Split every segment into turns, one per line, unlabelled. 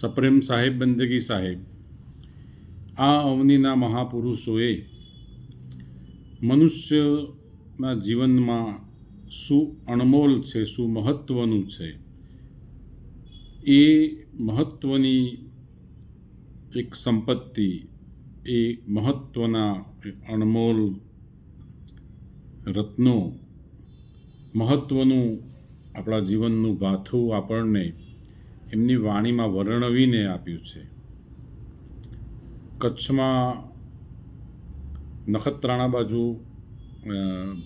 સપ્રેમ સાહેબ બંદગી સાહેબ, આ અવનીના મહાપુરુષોએ મનુષ્યના જીવનમાં શું અણમોલ છે, શું મહત્ત્વનું છે, એ મહત્ત્વની એક સંપત્તિ, એ મહત્ત્વના અણમોલ રત્નો, મહત્ત્વનું આપણા જીવનનું ભાથું આપણને એમની વાણીમાં વર્ણવીને આપ્યું છે. કચ્છમાં નખત્રાણા બાજુ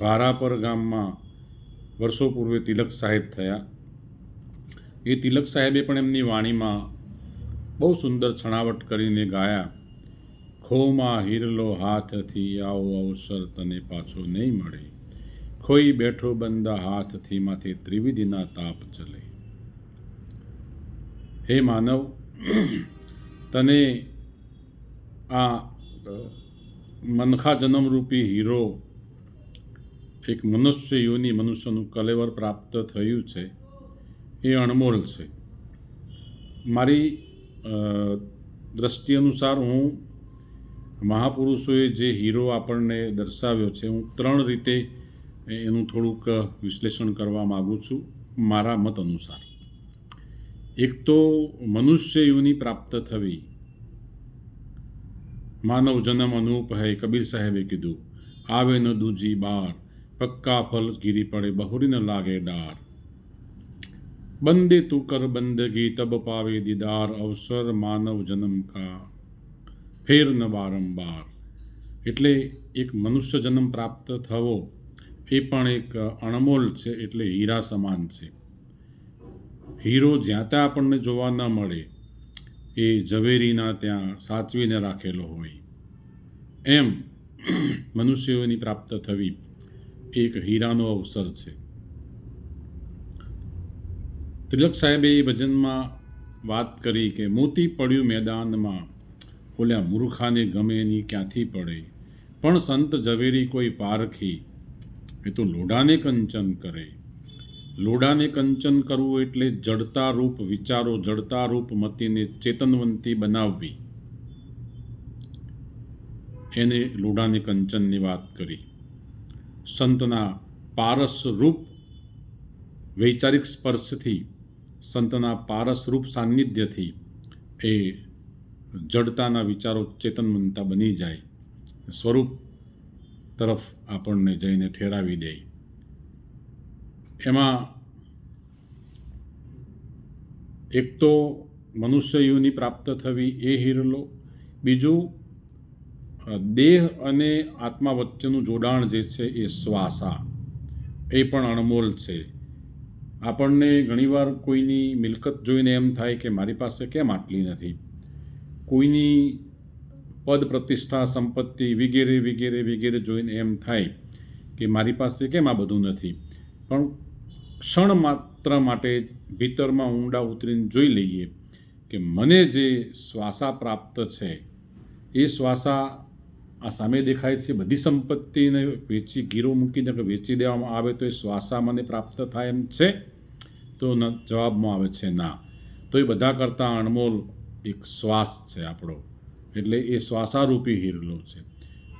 ભારાપર ગામમાં વર્ષો પૂર્વે તિલક સાહેબ થયા. એ તિલક સાહેબે પણ એમની વાણીમાં બહુ સુંદર છણાવટ કરીને ગાયા, ખોમાં હિરલો હાથથી આવો અવસર તને પાછો નહીં મળે, ખોઈ બેઠો બંદા હાથથી માથે ત્રિવિધિના તાપ ચલે. હે માનવ, તને આ મનખા જન્મરૂપી હીરો, એક મનુષ્ય યોની, મનુષ્યનું કલેવર પ્રાપ્ત થયું છે, એ અણમોલ છે. મારી દ્રષ્ટિ અનુસાર હું મહાપુરુષોએ જે હીરો આપણને દર્શાવ્યો છે, હું 3 રીતે એનું થોડુંક વિશ્લેષણ કરવા માગું છું મારા મત અનુસાર. એક તો મનુષ્ય યોની પ્રાપ્ત થવી. માનવ જન્મ અનૂપ હૈ, કબીર સાહેબે કીધું, આવે ન દૂજી બાર, પક્કા ફલ ગીરી પડે બહુરી ન લાગે ડાર, બંદે તું કર બંદગી તબ પાવે દીદાર, અવસર માનવ જન્મ કા ફેર ન બારંબાર. એટલે એક મનુષ્ય જન્મ પ્રાપ્ત થવો એ પણ એક અણમોલ છે, એટલે હીરા સમાન છે. હીરો જ્યાં ત્યાં આપણને જોવા ન મળે, એ ઝવેરીના ત્યાં સાચવીને રાખેલો હોય, એમ મનુષ્યોની પ્રાપ્ત થવી એક હીરાનો અવસર છે. તિલક સાહેબે એ ભજનમાં વાત કરી કે મોતી પડ્યું મેદાનમાં, ઓલ્યા મૂર્ખાને ગમે એની ક્યાંથી પડે, પણ સંત ઝવેરી કોઈ પારખી, એ તો લોઢાને કંચન કરે. લોઢાને કંચન કરવું એટલે જડતા રૂપ વિચારો, જડતા રૂપ મતીને ચેતનવંતી બનાવવી, એને લોઢાને કંચનની વાત કરી. સંતના પારસ રૂપ વૈચારિક સ્પર્શથી, સંતના પારસ રૂપ સાનિધ્યથી એ જડતાના વિચારો ચેતનવંતા બની જાય, સ્વરૂપ તરફ આપણને જઈને ઠેરાવી દે. એમાં એક તો મનુષ્ય યોની પ્રાપ્ત થવી એ હિરલો. બીજું, દેહ અને આત્મા વચ્ચેનું જોડાણ જે છે એ શ્વાસા, એ પણ અણમોલ છે. આપણને ઘણીવાર કોઈની મિલકત જોઈને એમ થાય કે મારી પાસે કેમ આટલી નથી, કોઈની પદ પ્રતિષ્ઠા સંપત્તિ વગેરે વગેરે વગેરે જોઈને એમ થાય કે મારી પાસે કેમ આ બધું નથી. પણ ક્ષણ માત્ર માટે ભીતરમાં ઊંડા ઉતરીને જોઈ લઈએ કે મને જે શ્વાસા પ્રાપ્ત છે, એ શ્વાસા આ સામે દેખાય છે બધી સંપત્તિને વેચી, ગીરો મૂકીને વેચી દેવામાં આવે તો એ શ્વાસા મને પ્રાપ્ત થાય એમ છે? તો જવાબમાં આવે છે ના. તો એ બધા કરતાં અણમોલ એક શ્વાસ છે આપણો, એટલે એ શ્વાસારૂપી હિરલો છે.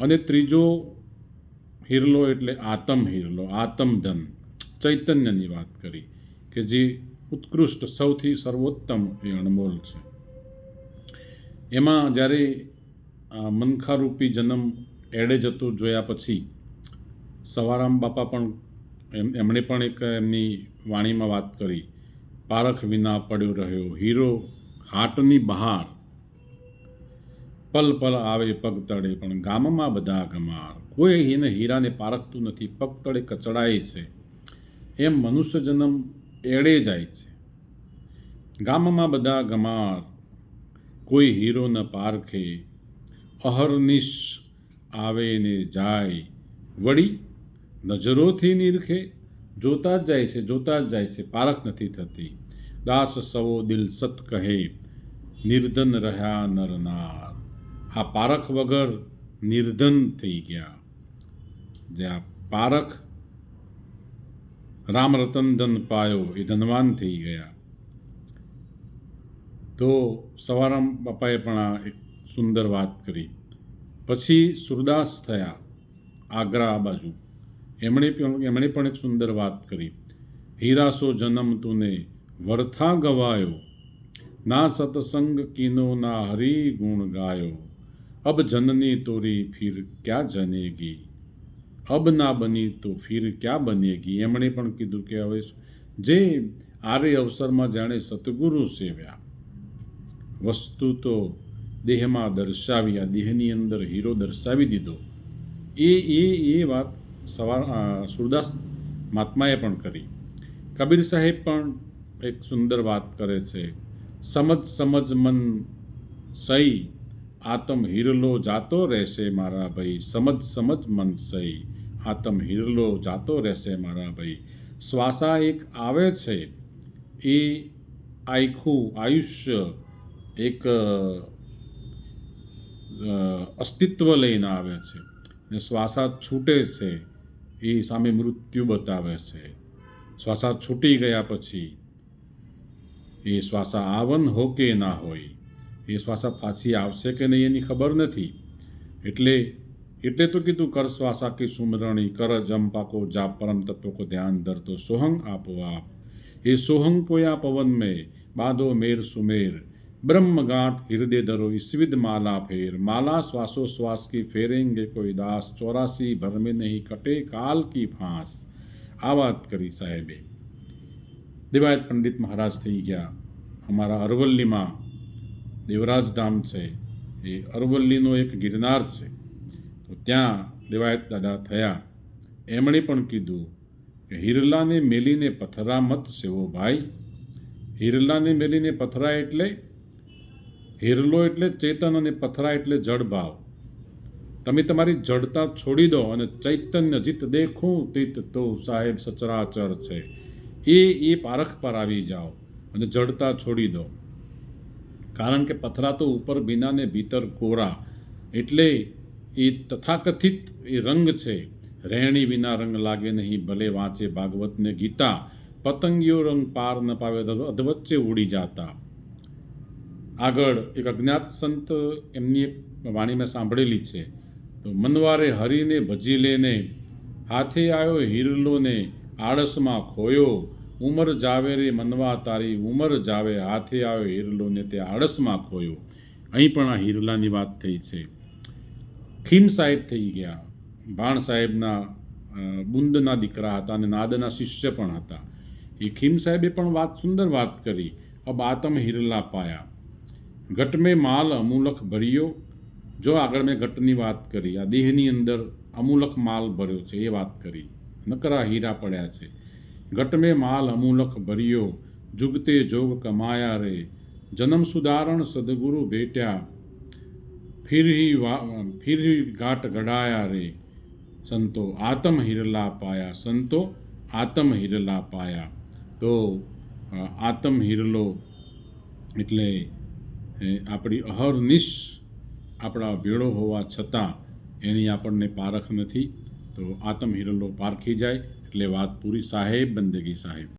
અને ત્રીજો હિરલો એટલે આત્મ હિરલો, આત્મધન, ચૈતન્યની વાત કરી કે જે ઉત્કૃષ્ટ, સૌથી સર્વોત્તમ એ અણમોલ છે. એમાં જ્યારે મનખારૂપી જન્મ એડે જતો જોયા પછી સવારામ બાપા પણ એમણે પણ એક એમની વાણીમાં વાત કરી, પારખ વિના પડ્યો રહ્યો હીરો હાટની બહાર, પલ પલ આવે પગ તળે પણ ગામમાં બધા ગમાર. કોઈ એને હીરાને પારખતું નથી, પગ તળે કચડાય છે. એમ મનુષ્ય જન્મ એળે જાય છે, ગામમાં બધા ગમાર, કોઈ હીરો ન પારખે, અહર્નિશ આવે ને જાય, વળી નજરોથી નિરખે, જોતા જ જાય છે, જોતા જ જાય છે, પારખ નથી થતી. દાસ સવો દિલ સત કહે, નિર્ધન રહ્યા નર નાર. આ પારખ વગર નિર્ધન થઈ ગયા. જે આ પારખ રામ રતન ધન પાયો, એ ધનવાન થઈ ગયા. તો સવારામ બાપાએ પણ આ એક સુંદર વાત કરી. પછી સુરદાસ થયા આગ્રા આ બાજુ, એમણે પણ એક સુંદર વાત કરી. હીરાસો જન્મ તુને વર્થા ગવાયો, ના સતસંગ કીનો ના હરી ગુણ ગાયો, અબ જનની તોરી ફિર ક્યાં જનેગી, અબ ના બની તો ફિર ક્યાં બનેગી. એમણે પણ કીધું કે હવે જે આરે અવસરમાં જાણે સતગુરુ સેવ્યા, વસ્તુ તો દેહમાં દર્શાવી, આ દેહની અંદર હીરો દર્શાવી દીધો. એ વાત સુરદાસ મહાત્માએ પણ કરી. કબીર સાહેબ પણ એક સુંદર વાત કરે છે. સમજ સમજ મન સહી, આતમ હિરલો જાતો રહેશે મારા ભાઈ, સમજ સમજ મન સહી, આતમ હિરલો જાતો રહેશે મારા ભાઈ. શ્વાસા એક આવે છે, એ આખું આયુષ્ય એક અસ્તિત્વ લઈને આવે છે, ને શ્વાસા છૂટે છે એ સામે મૃત્યુ બતાવે છે. શ્વાસા છૂટી ગયા પછી એ શ્વાસા આવન હો કે ના હોય, એ શ્વાસા પાછી આવશે કે નહીં એની ખબર નથી. એટલે તો કીધું કર શ્વાસા કી સુમરણી, કર જમ પાકો જાપ પરમ તત્વ કો ધ્યાન ધર તો સોહંગ આપો આપ. એ સોહંગ કોયા પવન મેં બાંધો મેર સુમેર, ब्रह्म गांठ हृदय धरो ईस्विद माला फेर, माला श्वासो श्वास की फेरेंगे कोई दास, 84 भर में नहीं कटे काल की फांस. આ વાત કરી સાહેબે. દેવાયત પંડિત મહારાજ થઈ ગયા. અમારા અરવલ્લીમાં દેવરાજ ધામ છે, એ અરવલ્લીનો એક ગિરનાર છે, તો ત્યાં દેવાયત દાદા થયા. એમણે પણ કીધું કે હિરલાને મેલીને પથરા મત સેવો ભાઈ. હિરલાને મેલીને પથરા એટલે હિરલો એટલે ચેતન અને પથરા એટલે જડભાવ. તમે તમારી જડતા છોડી દો અને ચૈતન્ય જીત દેખું તીત તો સાહેબ સચરાચર છે, એ પારખ પર આવી જાઓ અને જડતા છોડી દો. કારણ કે પથરા તો ઉપર ભીના ને ભીતર કોરા, એટલે એ તથાકથિત એ રંગ છે. રહેણી વિના રંગ લાગે નહીં, ભલે વાંચે ભાગવત ને ગીતા, પતંગિયો રંગ પાર ન પાવે અધવચ્ચે ઉડી જાતા. આગળ એક અજ્ઞાત સંત, એમની એક વાણી મેં સાંભળેલી છે. તો મનવારે હરીને ભજી લેને, હાથે આવ્યો હિરલો ને આળસમાં ખોયો, ઉમર જાવે રે મનવા તારી ઉમર જાવે, હાથે આવ્યો હિરલો ને તે આળસમાં ખોયો. અહીં પણ આ હિરલાની વાત થઈ છે. ખીમ સાહેબ થઈ ગયા. ભાણ સાહેબના બુંદના દીકરા હતા અને નાદના શિષ્ય પણ હતા. એ ખીમ સાહેબે પણ સુંદર વાત કરી. અબ આતમ હિરલા પાયા, ઘટ મેં માલ અમૂલક ભર્યો. જો આગળ મેં ઘટની વાત કરી, આ દેહની અંદર અમૂલક માલ ભર્યો છે એ વાત કરી, નકરા હીરા પડ્યા છે. ઘટ મેં માલ અમૂલક ભર્યો, જુગતે જોગ કમાયા રે, જન્મ સુધારણ સદગુરુ ભેટ્યા, ફિર ઘાટ ઘડાયા રે, સંતો આતમ હિરલા પાયા, સંતો આતમ હિરલા પાયા. તો આતમ હિરલો એટલે આપણી અહર્નિશ આપણા ભેળો હોવા છતાં એની આપણને પારખ નથી. તો આતમ હિરલો પારખી જાય એટલે વાત પૂરી. સાહેબ બંદગી સાહેબ.